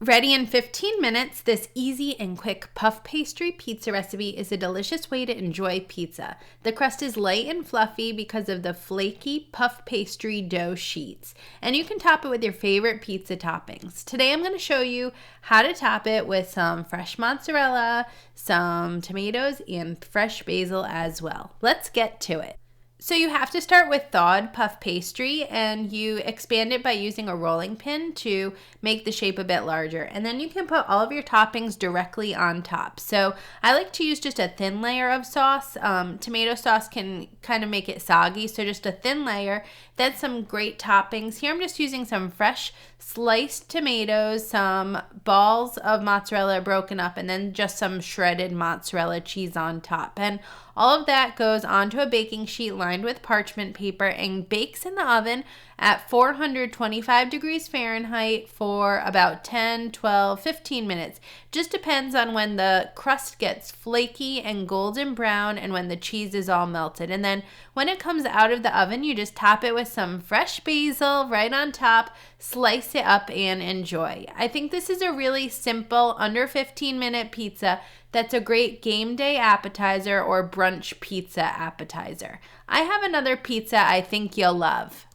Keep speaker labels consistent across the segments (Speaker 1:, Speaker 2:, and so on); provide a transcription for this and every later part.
Speaker 1: Ready in 15 minutes, this easy and quick puff pastry pizza recipe is a delicious way to enjoy pizza. The crust is light and fluffy because of the flaky puff pastry dough sheets, and you can top it with your favorite pizza toppings. Today I'm going to show you how to top it with some fresh mozzarella, some tomatoes, and fresh basil as well. Let's get to it. So you have to start with thawed puff pastry, and you expand it by using a rolling pin to make the shape a bit larger. And then you can put all of your toppings directly on top. So I like to use just a thin layer of sauce. Tomato sauce can kind of make it soggy, so just a thin layer. Then some great toppings. Here I'm just using some fresh sliced tomatoes, some balls of mozzarella broken up, and then just some shredded mozzarella cheese on top. And all of that goes onto a baking sheet lined with parchment paper and bakes in the oven at 425 degrees Fahrenheit for about 10, 12, 15 minutes. Just depends on when the crust gets flaky and golden brown and when the cheese is all melted. And then when it comes out of the oven, you just top it with some fresh basil right on top, slice it up, and enjoy. I think this is a really simple, under 15-minute pizza that's a great game day appetizer or brunch pizza appetizer. I have another pizza I think you'll love.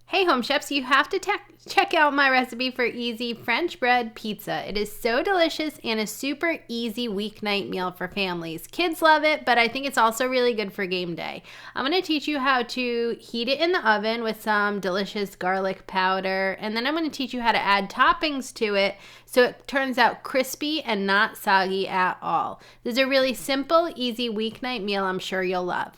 Speaker 1: Hey Home Chefs, you have to check out my recipe for easy French bread pizza. It is so delicious and a super easy weeknight meal for families. Kids love it, but I think it's also really good for game day. I'm going to teach you how to heat it in the oven with some delicious garlic powder, and then I'm going to teach you how to add toppings to it so it turns out crispy and not soggy at all. This is a really simple, easy weeknight meal I'm sure you'll love.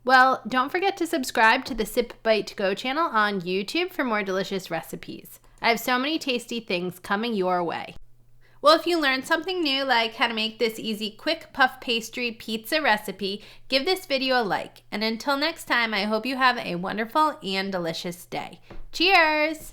Speaker 1: Well, don't forget to subscribe to the Sip Bite To Go channel on YouTube for more delicious recipes. I have so many tasty things coming your way. Well, if you learned something new, like how to make this easy quick puff pastry pizza recipe, give this video a like. And until next time, I hope you have a wonderful and delicious day. Cheers!